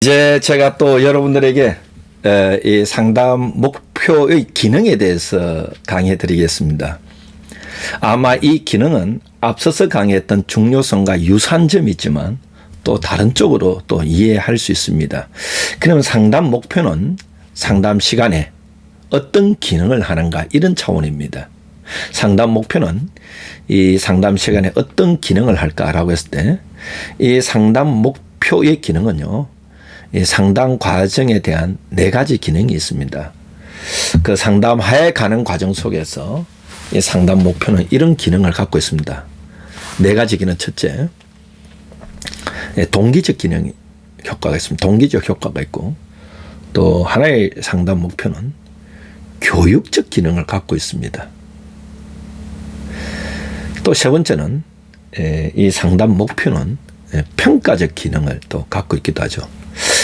이제 제가 또 여러분들에게 이 상담 목표의 기능에 대해서 강의해 드리겠습니다. 아마 이 기능은 앞서서 강의했던 중요성과 유사한 점이 있지만 또 다른 쪽으로 또 이해할 수 있습니다. 그러면 상담 목표는 상담 시간에 어떤 기능을 하는가 이런 차원입니다. 상담 목표는 이 상담 시간에 어떤 기능을 할까라고 했을 때 이 상담 목표의 기능은요. 이 상담 과정에 대한 4가지 기능이 있습니다. 그 상담하에 가는 과정 속에서 이 상담 목표는 이런 기능을 갖고 있습니다. 4가지 기능. 첫째, 동기적 기능 효과가 있습니다. 동기적 효과가 있고, 또 하나의 상담 목표는 교육적 기능을 갖고 있습니다. 또 세 번째는 이 상담 목표는 평가적 기능을 또 갖고 있기도 하죠.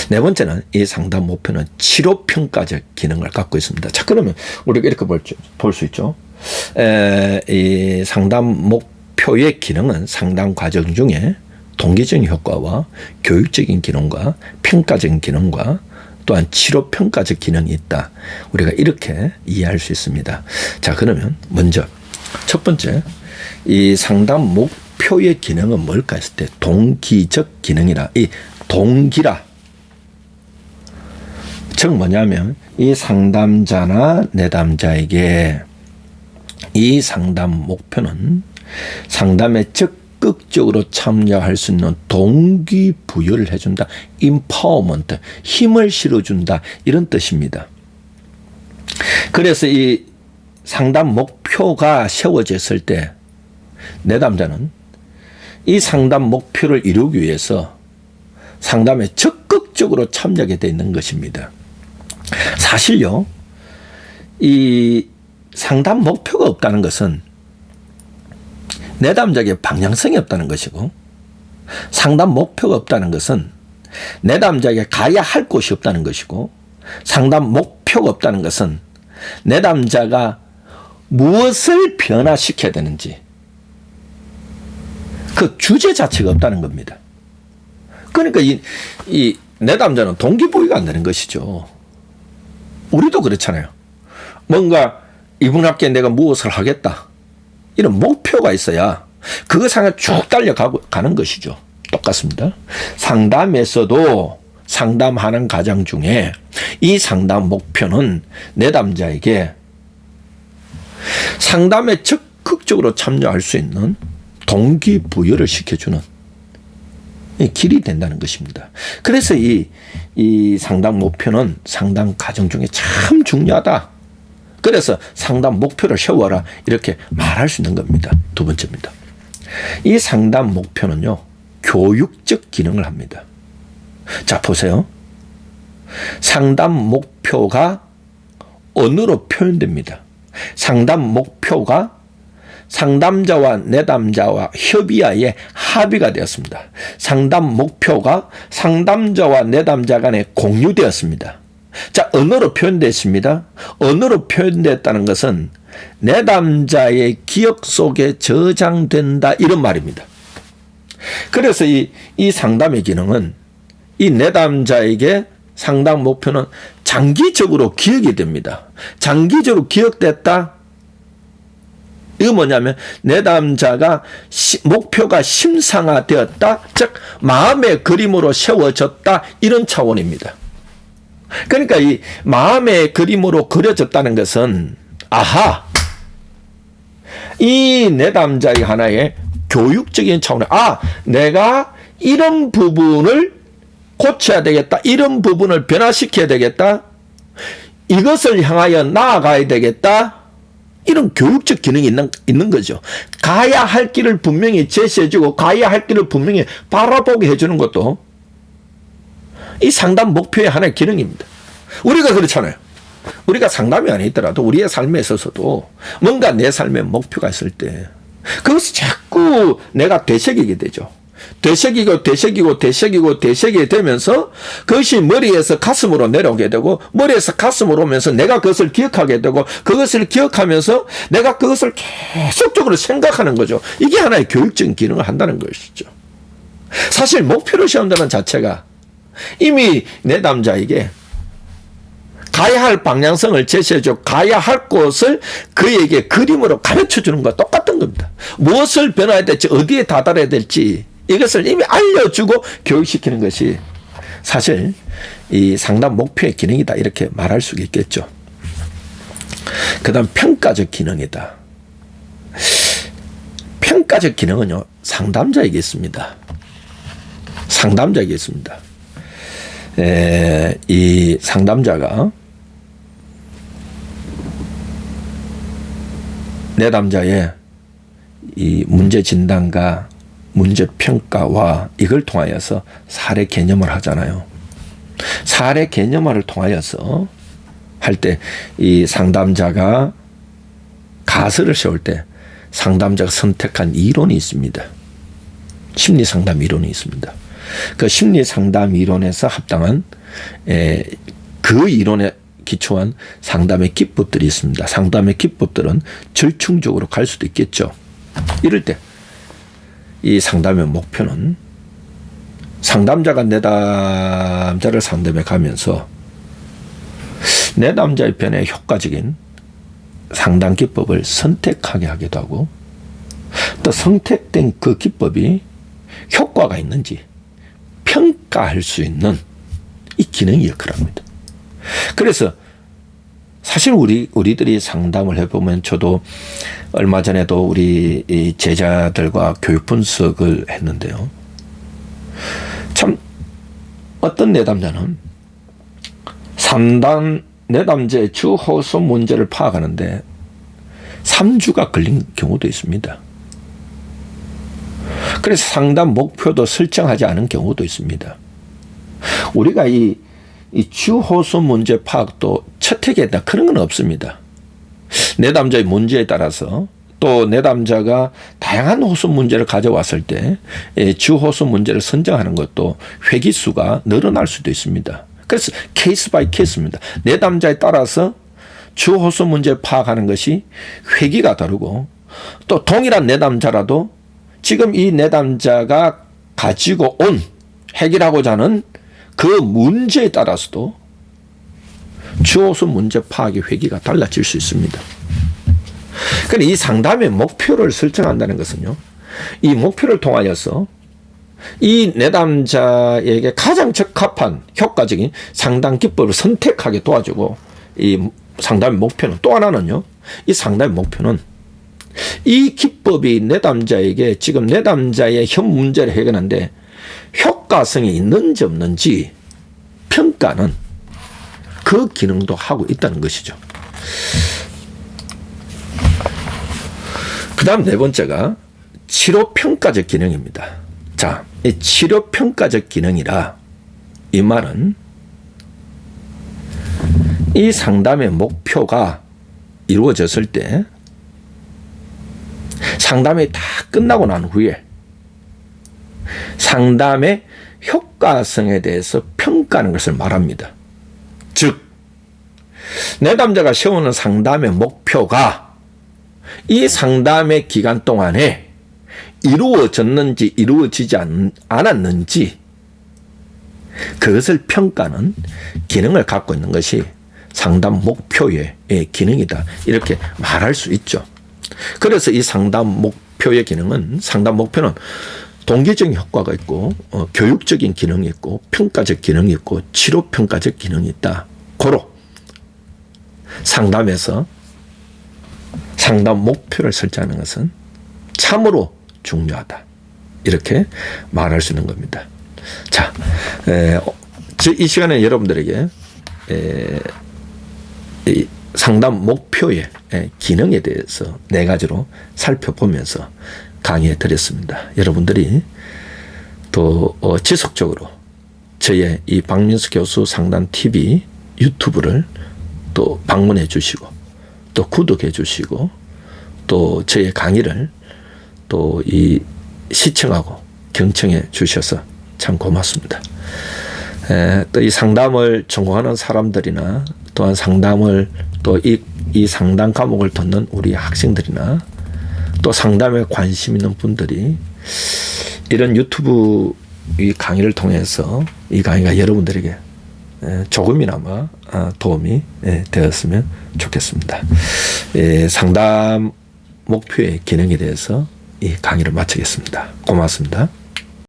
네 번째는 이 상담 목표는 치료평가적 기능을 갖고 있습니다. 자, 그러면 우리가 이렇게 볼 수 있죠. 이 상담 목표의 기능은 상담 과정 중에 동기적인 효과와 교육적인 기능과 평가적인 기능과 또한 치료평가적 기능이 있다. 우리가 이렇게 이해할 수 있습니다. 자, 그러면 먼저 첫 번째, 이 상담 목표의 기능은 뭘까 했을 때 동기적 기능이라, 이 동기라. 즉 뭐냐면 이 상담자나 내담자에게 이 상담 목표는 상담에 적극적으로 참여할 수 있는 동기부여를 해준다. 임파워먼트, 힘을 실어준다. 이런 뜻입니다. 그래서 이 상담 목표가 세워졌을 때 내담자는 이 상담 목표를 이루기 위해서 상담에 적극적으로 참여하게 되어 있는 것입니다. 사실요, 이 상담 목표가 없다는 것은 내담자에게 방향성이 없다는 것이고, 상담 목표가 없다는 것은 내담자에게 가야 할 곳이 없다는 것이고, 상담 목표가 없다는 것은 내담자가 무엇을 변화시켜야 되는지 그 주제 자체가 없다는 겁니다. 그러니까 이 내담자는 동기부여가 안 되는 것이죠. 우리도 그렇잖아요. 뭔가 이분께 내가 무엇을 하겠다, 이런 목표가 있어야 그것 향해 쭉 달려가는 것이죠. 똑같습니다. 상담에서도 상담하는 과정 중에 이 상담 목표는 내담자에게 상담에 적극적으로 참여할 수 있는 동기부여를 시켜주는 길이 된다는 것입니다. 그래서 이 상담 목표는 상담 과정 중에 참 중요하다. 그래서 상담 목표를 세워라. 이렇게 말할 수 있는 겁니다. 두 번째입니다. 이 상담 목표는요, 교육적 기능을 합니다. 자, 보세요. 상담 목표가 언어로 표현됩니다. 상담 목표가 상담자와 내담자와 협의하에 합의가 되었습니다. 상담 목표가 상담자와 내담자 간에 공유되었습니다. 자, 언어로 표현됐습니다. 언어로 표현됐다는 것은 내담자의 기억 속에 저장된다, 이런 말입니다. 그래서 이 상담의 기능은 이 내담자에게 상담 목표는 장기적으로 기억이 됩니다. 장기적으로 기억됐다. 이거 뭐냐면 내담자가 목표가 심상화되었다, 즉 마음의 그림으로 세워졌다, 이런 차원입니다. 그러니까 이 마음의 그림으로 그려졌다는 것은, 아하, 이 내담자의 하나의 교육적인 차원에, 내가 이런 부분을 고쳐야 되겠다, 이런 부분을 변화시켜야 되겠다, 이것을 향하여 나아가야 되겠다, 이런 교육적 기능이 있는 거죠. 가야 할 길을 분명히 제시해주고 가야 할 길을 분명히 바라보게 해주는 것도 이 상담 목표의 하나의 기능입니다. 우리가 그렇잖아요. 우리가 상담이 아니더라도 우리의 삶에 있어서도 뭔가 내 삶에 목표가 있을 때 그것이 자꾸 내가 되새기게 되죠. 되새기게 되면서 그것이 머리에서 가슴으로 내려오게 되고, 머리에서 가슴으로 오면서 내가 그것을 기억하게 되고, 그것을 기억하면서 내가 그것을 계속적으로 생각하는 거죠. 이게 하나의 교육적인 기능을 한다는 것이죠. 사실 목표를 세운다는 자체가 이미 내담자에게 가야 할 방향성을 제시해주고 가야 할 곳을 그에게 그림으로 가르쳐주는 것과 똑같은 겁니다. 무엇을 변화해야 될지 어디에 다다라야 될지 이것을 이미 알려주고 교육시키는 것이 사실 이 상담 목표의 기능이다 이렇게 말할 수 있겠죠. 그 다음 평가적 기능이다. 평가적 기능은요 상담자에게 있습니다. 상담자에게 있습니다. 이 상담자가 내담자의 이 문제 진단과 문제 평가와 이걸 통하여서 사례 개념을 하잖아요. 사례 개념화를 통하여서 할 때 이 상담자가 가설을 세울 때 상담자가 선택한 이론이 있습니다. 심리 상담 이론이 있습니다. 그 심리 상담 이론에서 합당한 그 이론에 기초한 상담의 기법들이 있습니다. 상담의 기법들은 절충적으로 갈 수도 있겠죠. 이럴 때 이 상담의 목표는 상담자가 내담자를 상담해 가면서 내담자의 편에 효과적인 상담 기법을 선택하게 하기도 하고 또 선택된 그 기법이 효과가 있는지 평가할 수 있는 이 기능이 역할합니다. 그래서 사실 우리들이 상담을 해보면 저도 얼마 전에도 우리 이 제자들과 교육 분석을 했는데요. 참 어떤 내담자는 상담 내담자의 주호소 문제를 파악하는데 3주가 걸린 경우도 있습니다. 그래서 상담 목표도 설정하지 않은 경우도 있습니다. 우리가 이 주호소 문제 파악도 채택에 했다 그런 건 없습니다. 내담자의 문제에 따라서 또 내담자가 다양한 호소 문제를 가져왔을 때 주호소 문제를 선정하는 것도 회기수가 늘어날 수도 있습니다. 그래서 케이스 바이 케이스입니다. 내담자에 따라서 주호소 문제 파악하는 것이 회기가 다르고 또 동일한 내담자라도 지금 이 내담자가 가지고 온 해결하고자 하는 그 문제에 따라서도 주호소 문제 파악의 회기가 달라질 수 있습니다. 그런데 이 상담의 목표를 설정한다는 것은요, 이 목표를 통하여서 이 내담자에게 가장 적합한 효과적인 상담 기법을 선택하게 도와주고 이 상담의 목표는 또 하나는요, 이 상담의 목표는 이 기법이 내담자에게 지금 내담자의 현 문제를 해결하는데 효과성이 있는지 없는지 평가는 그 기능도 하고 있다는 것이죠. 그 다음 네 번째가 치료평가적 기능입니다. 자, 이 치료평가적 기능이라 이 말은 이 상담의 목표가 이루어졌을 때 상담이 다 끝나고 난 후에 상담의 효과성에 대해서 평가하는 것을 말합니다. 즉, 내담자가 세우는 상담의 목표가 이 상담의 기간 동안에 이루어졌는지 이루어지지 않았는지 그것을 평가하는 기능을 갖고 있는 것이 상담 목표의 기능이다. 이렇게 말할 수 있죠. 그래서 이 상담 목표의 기능은, 상담 목표는 동기적인 효과가 있고 교육적인 기능이 있고 평가적 기능이 있고 치료평가적 기능이 있다. 고로 상담에서 상담 목표를 설정하는 것은 참으로 중요하다. 이렇게 말할 수 있는 겁니다. 자, 이 시간에 여러분들에게 이 상담 목표의 기능에 대해서 네 가지로 살펴보면서 강의해 드렸습니다. 여러분들이 또 지속적으로 저의 이 박민수 교수 상담 TV 유튜브를 또 방문해 주시고 또 구독해 주시고 또 저의 강의를 또 이 시청하고 경청해 주셔서 참 고맙습니다. 또 이 상담을 전공하는 사람들이나 또한 상담을 또 이 상담 과목을 듣는 우리 학생들이나 또 상담에 관심 있는 분들이 이런 유튜브 이 강의를 통해서 이 강의가 여러분들에게 조금이나마 도움이 되었으면 좋겠습니다. 상담 목표의 기능에 대해서 이 강의를 마치겠습니다. 고맙습니다.